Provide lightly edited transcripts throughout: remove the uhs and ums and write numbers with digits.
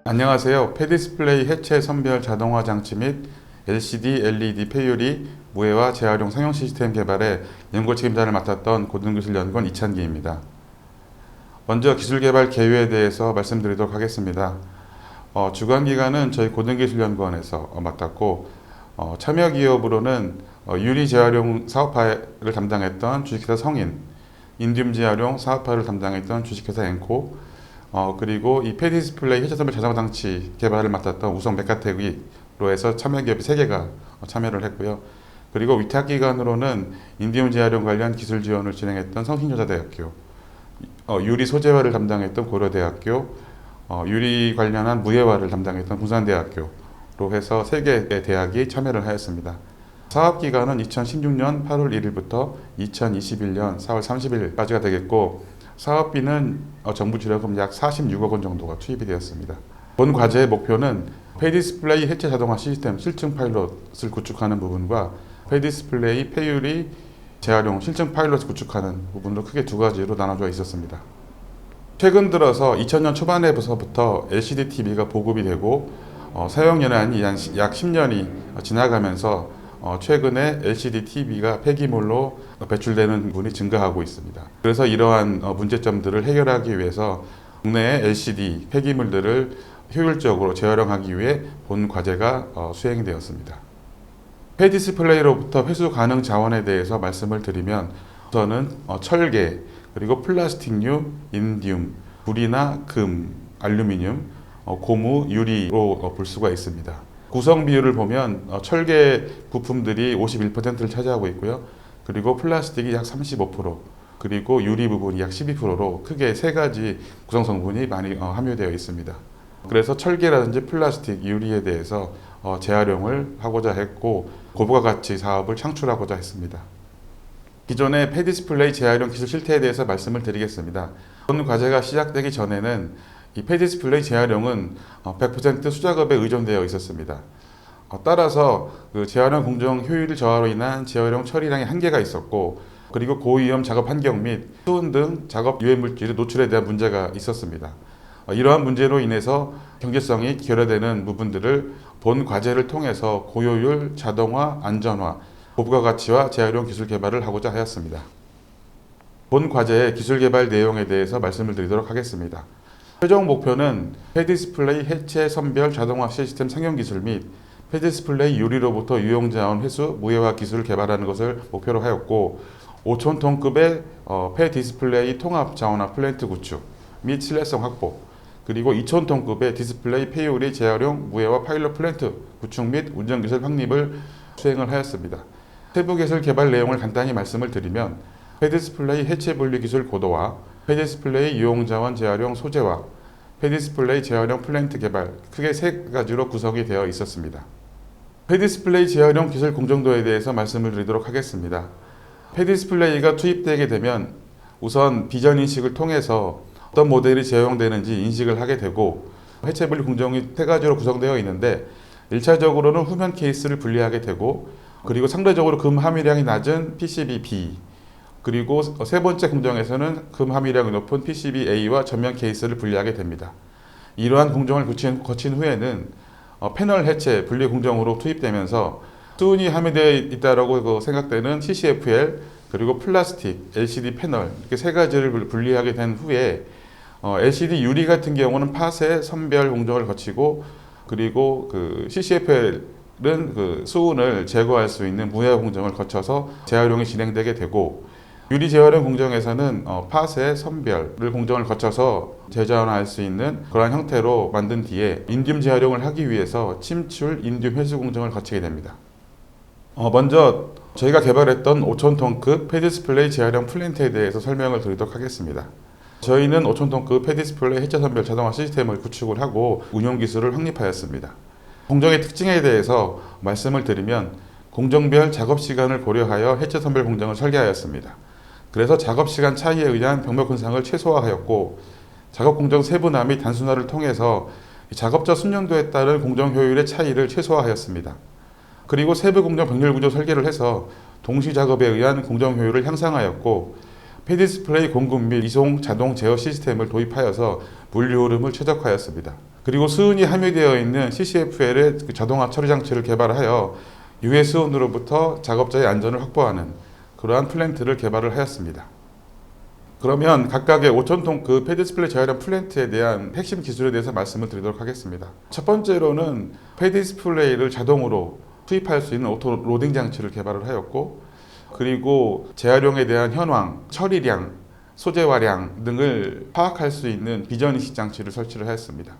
안녕하세요. 패디스플레이 해체 선별 자동화 장치 및 LCD, LED 폐유리 무해화 재활용 상용 시스템 개발에 연구 책임자를 맡았던 고등기술연구원 이찬기입니다. 먼저 기술 개발 계획에 대해서 말씀드리도록 하겠습니다. 주관기관은 저희 고등기술연구원에서 맡았고, 참여 기업으로는 유리 재활용 사업화를 담당했던 주식회사 성인, 인듐 재활용 사업화를 담당했던 주식회사 엔코, 그리고 이 패디스플레이 해체 선별 자동화 장치 개발을 맡았던 우성 메카텍으로 해서 참여 기업이 3개가 참여를 했고요. 그리고 위탁기관으로는 인듐 재활용 관련 기술 지원을 진행했던 성신여자대학교, 유리 소재화를 담당했던 고려대학교, 유리 관련한 무예화를 담당했던 부산대학교로 해서 3개의 대학이 참여를 하였습니다. 사업기간은 2016년 8월 1일부터 2021년 4월 30일까지가 되겠고, 사업비는 정부 지원금 약 46억 원 정도가 투입이 되었습니다. 본 과제의 목표는 패디스플레이 해체 자동화 시스템 실증 파일럿을 구축하는 부분과 패디스플레이 폐유리 재활용 실증 파일럿을 구축하는 부분으로 크게 2가지로 나눠져 있었습니다. 최근 들어서 2000년 초반에서부터 LCD TV가 보급이 되고 사용 연한이 약 10년이 지나가면서 최근에 LCD TV가 폐기물로 배출되는 부분이 증가하고 있습니다. 그래서 이러한 문제점들을 해결하기 위해서 국내의 LCD 폐기물들을 효율적으로 재활용하기 위해 본 과제가 수행이 되었습니다. 폐디스플레이로부터 회수 가능 자원에 대해서 말씀을 드리면, 우선은 철계, 그리고 플라스틱류, 인듐, 불이나 금, 알루미늄, 고무, 유리로 볼 수가 있습니다. 구성 비율을 보면 철계 부품들이 51%를 차지하고 있고요. 그리고 플라스틱이 약 35%, 그리고 유리 부분이 약 12%로 크게 3가지 구성 성분이 많이 함유되어 있습니다. 그래서 철계라든지 플라스틱, 유리에 대해서 재활용을 하고자 했고, 고부가 가치 사업을 창출하고자 했습니다. 기존의 패디스플레이 재활용 기술 실태에 대해서 말씀을 드리겠습니다. 본 과제가 시작되기 전에는 이 패디스플레이 재활용은 100% 수작업에 의존되어 있었습니다. 따라서 그 재활용 공정 효율 저하로 인한 재활용 처리량의 한계가 있었고, 그리고 고위험 작업 환경 및 수은 등 작업 유해 물질의 노출에 대한 문제가 있었습니다. 이러한 문제로 인해서 경제성이 결여되는 부분들을 본 과제를 통해서 고효율, 자동화, 안전화, 고부가 가치와 재활용 기술 개발을 하고자 하였습니다. 본 과제의 기술 개발 내용에 대해서 말씀을 드리도록 하겠습니다. 최종 목표는 패디스플레이 해체 선별 자동화 시스템 상용 기술 및 패디스플레이 유리로부터 유용자원 회수 무예화 기술을 개발하는 것을 목표로 하였고, 5,000톤급의 패디스플레이 통합 자원화 플랜트 구축 및 신뢰성 확보, 그리고 2,000톤급의 디스플레이 폐유리 재활용 무예화 파일럿 플랜트 구축 및 운전 기술 확립을 수행을 하였습니다. 세부 기술 개발 내용을 간단히 말씀을 드리면, 패디스플레이 해체 분리 기술 고도화, 패디스플레이 유용자원 재활용 소재화, 패디스플레이 재활용 플랜트 개발, 크게 3가지로 구성이 되어 있었습니다. 패디스플레이 재활용 기술 공정도에 대해서 말씀을 드리도록 하겠습니다. 패디스플레이가 투입되게 되면 우선 비전 인식을 통해서 어떤 모델이 재활용되는지 인식을 하게 되고, 해체 분리 공정이 3가지로 구성되어 있는데, 1차적으로는 후면 케이스를 분리하게 되고, 그리고 상대적으로 금 함유량이 낮은 PCB-B, 그리고 3번째 공정에서는 금 함유량이 높은 PCB-A와 전면 케이스를 분리하게 됩니다. 이러한 공정을 거친 후에는 패널 해체 분리 공정으로 투입되면서 수은이 함유되어 있다고 생각되는 TCFL, 그리고 플라스틱, LCD 패널, 이렇게 3가지를 분리하게 된 후에 LCD 유리 같은 경우는 파쇄, 선별 공정을 거치고, 그리고 그 CCFL은 그 수은을 제거할 수 있는 무예화 공정을 거쳐서 재활용이 진행되게 되고, 유리 재활용 공정에서는 파쇄, 선별을 공정을 거쳐서 재자원화할 수 있는 그러한 형태로 만든 뒤에 인듐 재활용을 하기 위해서 침출, 인듐 회수 공정을 거치게 됩니다. 먼저 저희가 개발했던 5,000톤급 패디스플레이 재활용 플랜트에 대해서 설명을 드리도록 하겠습니다. 저희는 5,000톤급 패디스플레이 해체 선별 자동화 시스템을 구축을 하고 운용 기술을 확립하였습니다. 공정의 특징에 대해서 말씀을 드리면, 공정별 작업 시간을 고려하여 해체 선별 공정을 설계하였습니다. 그래서 작업 시간 차이에 의한 병목 손상을 최소화하였고, 작업 공정 세분화 및 단순화를 통해서 작업자 숙련도에 따른 공정 효율의 차이를 최소화하였습니다. 그리고 세부 공정 병렬 구조 설계를 해서 동시 작업에 의한 공정 효율을 향상하였고, 패디스플레이 공급 및 이송 자동 제어 시스템을 도입하여서 물류 흐름을 최적화하였습니다. 그리고 수은이 함유되어 있는 CCFL의 자동화 처리 장치를 개발하여 유해 수은으로부터 작업자의 안전을 확보하는 그러한 플랜트를 개발을 하였습니다. 그러면 각각의 5,000톤급 폐 디스플레이 재활용 플랜트에 대한 핵심 기술에 대해서 말씀을 드리도록 하겠습니다. 첫 번째로는 폐 디스플레이를 자동으로 투입할 수 있는 오토 로딩 장치를 개발을 하였고, 그리고 재활용에 대한 현황, 처리량, 소재화량 등을 파악할 수 있는 비전 인식 장치를 설치를 하였습니다.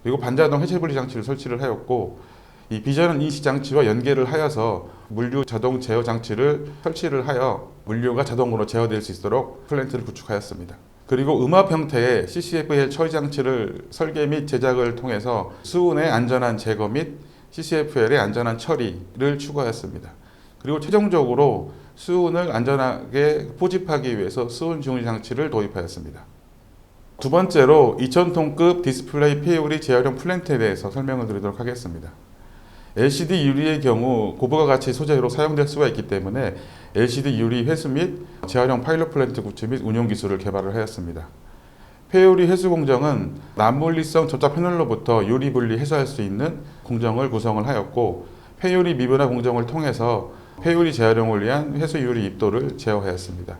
그리고 반자동 해체 분리 장치를 설치를 하였고, 이 비전 인식 장치와 연계를 하여서 물류 자동 제어 장치를 설치를 하여 물류가 자동으로 제어될 수 있도록 플랜트를 구축하였습니다. 그리고 음압 형태의 CCFL 처리 장치를 설계 및 제작을 통해서 수은의 안전한 제거 및 CCFL의 안전한 처리를 추구하였습니다. 그리고 최종적으로 수은을 안전하게 포집하기 위해서 수은 중지 장치를 도입하였습니다. 두 번째로 2,000톤급 디스플레이 폐유리 재활용 플랜트에 대해서 설명을 드리도록 하겠습니다. LCD 유리의 경우 고부가 가치 소재로 사용될 수가 있기 때문에 LCD 유리 회수 및 재활용 파일럿 플랜트 구축 및 운용 기술을 개발을 하였습니다. 폐유리 회수 공정은 난물리성 접착 패널로부터 유리 분리 해소할 수 있는 공정을 구성을 하였고, 폐유리 미분화 공정을 통해서 폐유리 재활용을 위한 회수 유리 입도를 제어하였습니다.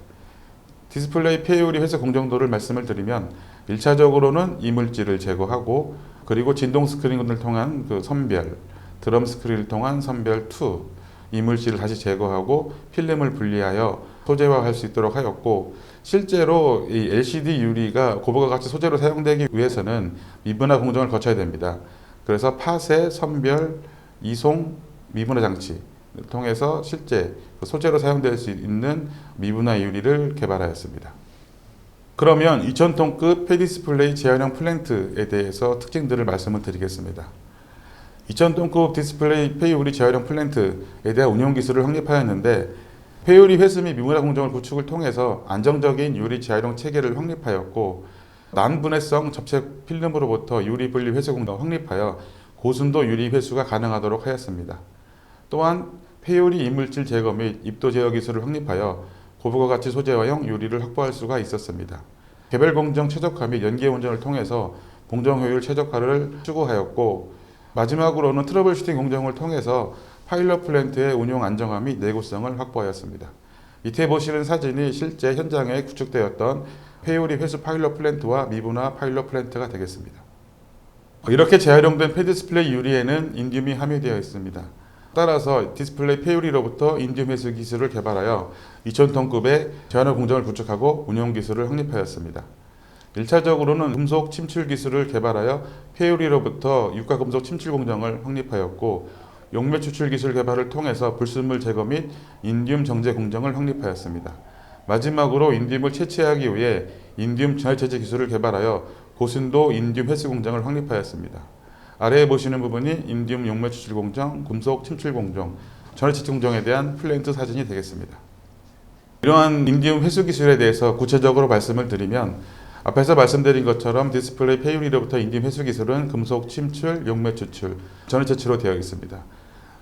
디스플레이 폐유리 회수 공정도를 말씀을 드리면 1차적으로는 이물질을 제거하고, 그리고 진동 스크린을 통한 선별, 드럼 스크린을 통한 선별 2, 이물질을 다시 제거하고 필름을 분리하여 소재화할 수 있도록 하였고, 실제로 이 LCD 유리가 고부가 가치 소재로 사용되기 위해서는 미분화 공정을 거쳐야 됩니다. 그래서 파쇄, 선별, 이송, 미분화 장치를 통해서 실제 소재로 사용될 수 있는 미분화 유리를 개발하였습니다. 그러면 2,000톤급 폐 디스플레이 재활용 플랜트에 대해서 특징들을 말씀을 드리겠습니다. 2,000톤급 디스플레이 폐유리 재활용 플랜트에 대한 운용 기술을 확립하였는데, 폐유리 회수 및 미분화 공정을 구축을 통해서 안정적인 유리 재활용 체계를 확립하였고, 난분해성 접착 필름으로부터 유리 분리 회수 공정을 확립하여 고순도 유리 회수가 가능하도록 하였습니다. 또한 폐유리 이물질 제거 및 입도 제어 기술을 확립하여 고부가 가치 소재화형 유리를 확보할 수가 있었습니다. 개별 공정 최적화 및 연계 운전을 통해서 공정 효율 최적화를 추구하였고, 마지막으로는 트러블 슈팅 공정을 통해서 파일럿 플랜트의 운용 안정화 및 내구성을 확보하였습니다. 밑에 보시는 사진이 실제 현장에 구축되었던 폐유리 회수 파일럿 플랜트와 미분화 파일럿 플랜트가 되겠습니다. 이렇게 재활용된 폐 디스플레이 유리에는 인듐이 함유되어 있습니다. 따라서 디스플레이 폐유리로부터 인듐 회수 기술을 개발하여 2,000톤급의 재활용 공정을 구축하고 운용 기술을 확립하였습니다. 1차적으로는 금속 침출 기술을 개발하여 폐유리로부터 유가 금속 침출 공정을 확립하였고, 용매 추출 기술 개발을 통해서 불순물 제거 및 인듐 정제 공정을 확립하였습니다. 마지막으로 인듐을 채취하기 위해 인듐 전해체제 기술을 개발하여 고순도 인듐 회수 공정을 확립하였습니다. 아래에 보시는 부분이 인듐 용매 추출 공정, 금속 침출 공정, 전해체제 공정에 대한 플랜트 사진이 되겠습니다. 이러한 인듐 회수 기술에 대해서 구체적으로 말씀을 드리면, 앞에서 말씀드린 것처럼 디스플레이 폐유리로부터 인듐 회수 기술은 금속 침출, 용매 추출, 전해체치로 되어 있습니다.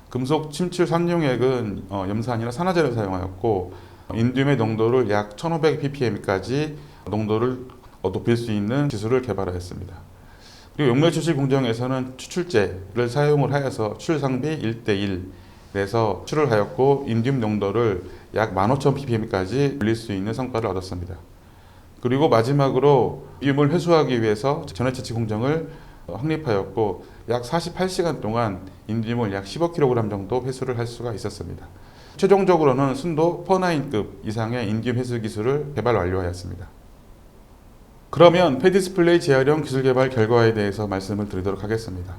금속 침출 산용액은 염산이나 산화제를 사용하였고, 인듐의 농도를 약 1500ppm까지 농도를 높일 수 있는 기술을 개발하였습니다. 그리고 용매 추출 공정에서는 추출제를 사용을 하여서 추출 상비 1:1에서 추출을 하였고, 인듐 농도를 약 15,000ppm까지 올릴 수 있는 성과를 얻었습니다. 그리고 마지막으로 인듐을 회수하기 위해서 전해체치 공정을 확립하였고, 약 48시간 동안 인듐을 약 15kg 정도 회수를 할 수가 있었습니다. 최종적으로는 순도 퍼9급 이상의 인듐 회수 기술을 개발 완료하였습니다. 그러면 폐 디스플레이 재활용 기술 개발 결과에 대해서 말씀을 드리도록 하겠습니다.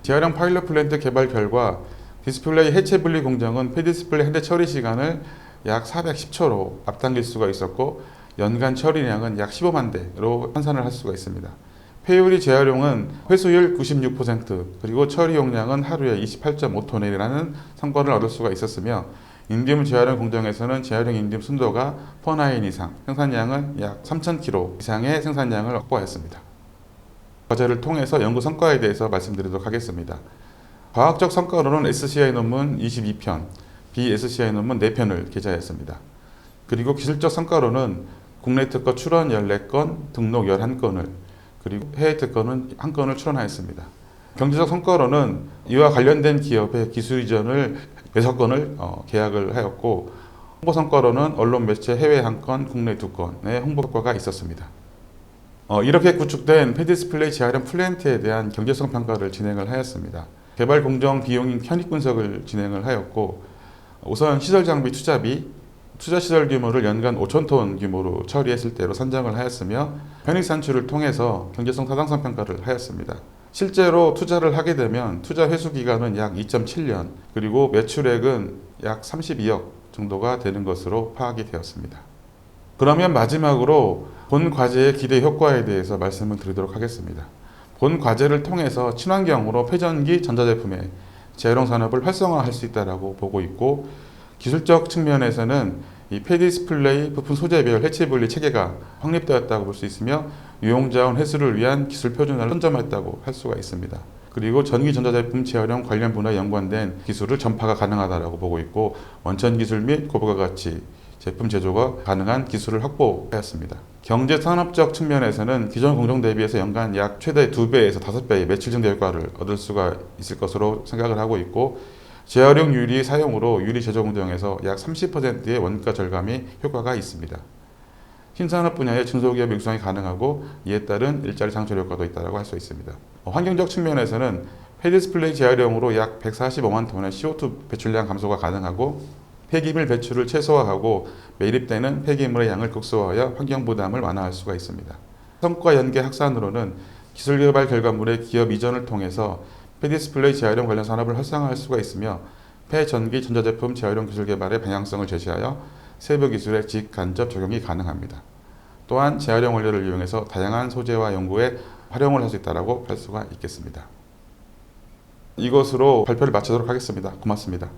재활용 파일럿 플랜트 개발 결과 디스플레이 해체 분리 공정은 폐 디스플레이 한 대 처리 시간을 약 410초로 앞당길 수가 있었고, 연간 처리량은 약 15만 대로 환산을 할 수가 있습니다. 폐유리 재활용은 회수율 96%, 그리고 처리 용량은 하루에 28.5톤이라는 성과를 얻을 수가 있었으며, 인듐 재활용 공정에서는 재활용 인듐 순도가 퍼9 이상, 생산량은 약 3,000kg 이상의 생산량을 확보하였습니다. 과제를 통해서 연구 성과에 대해서 말씀드리도록 하겠습니다. 과학적 성과로는 SCI 논문 22편, BSCI 논문 4편을 게재하였습니다. 그리고 기술적 성과로는 국내 특허 출원 14건, 등록 11건을, 그리고 해외 특허는 1건을 출원하였습니다. 경제적 성과로는 이와 관련된 기업의 기술 이전을 6건을 계약을 하였고, 홍보 성과로는 언론 매체 해외 1건, 국내 2건의 홍보 효과가 있었습니다. 이렇게 구축된 패디스플레이 재활용 플랜트에 대한 경제성 평가를 진행을 하였습니다. 개발 공정 비용 현익 분석을 진행을 하였고, 우선 시설 장비 투자비, 투자 시설 규모를 연간 5,000톤 규모로 처리했을 때로 산정을 하였으며, 현익 산출을 통해서 경제성 타당성 평가를 하였습니다. 실제로 투자를 하게 되면 투자 회수 기간은 약 2.7년, 그리고 매출액은 약 32억 정도가 되는 것으로 파악이 되었습니다. 그러면 마지막으로 본 과제의 기대 효과에 대해서 말씀을 드리도록 하겠습니다. 본 과제를 통해서 친환경으로 회전기 전자제품의 재활용 산업을 활성화할 수 있다고 보고 있고, 기술적 측면에서는 이 폐디스플레이 부품 소재별 해치 분리 체계가 확립되었다고 볼 수 있으며, 유용자원 회수를 위한 기술 표준화를 선점했다고 할 수가 있습니다. 그리고 전기 전자제품 재활용 관련 분야에 연관된 기술을 전파가 가능하다고 보고 있고, 원천 기술 및 고부가 가치 제품 제조가 가능한 기술을 확보하였습니다. 경제 산업적 측면에서는 기존 공정 대비해서 연간 약 최대 2배에서 5배의 매출 증대 효과를 얻을 수가 있을 것으로 생각을 하고 있고, 재활용 유리 사용으로 유리 제조 공정에서 약 30%의 원가 절감이 효과가 있습니다. 신산업 분야의 중소기업 육성이 가능하고, 이에 따른 일자리 창출 효과도 있다고 할 수 있습니다. 환경적 측면에서는 폐디스플레이 재활용으로 약 145만 톤의 CO2 배출량 감소가 가능하고, 폐기물 배출을 최소화하고 매립되는 폐기물의 양을 극소화하여 환경 부담을 완화할 수가 있습니다. 성과 연계 확산으로는 기술 개발 결과물의 기업 이전을 통해서 폐디스플레이 재활용 관련 산업을 활성화할 수가 있으며, 폐전기 전자제품 재활용 기술 개발의 방향성을 제시하여 세부 기술의 직간접 적용이 가능합니다. 또한 재활용 원료를 이용해서 다양한 소재와 연구에 활용을 할 수 있다고 할 수가 있겠습니다. 이것으로 발표를 마치도록 하겠습니다. 고맙습니다.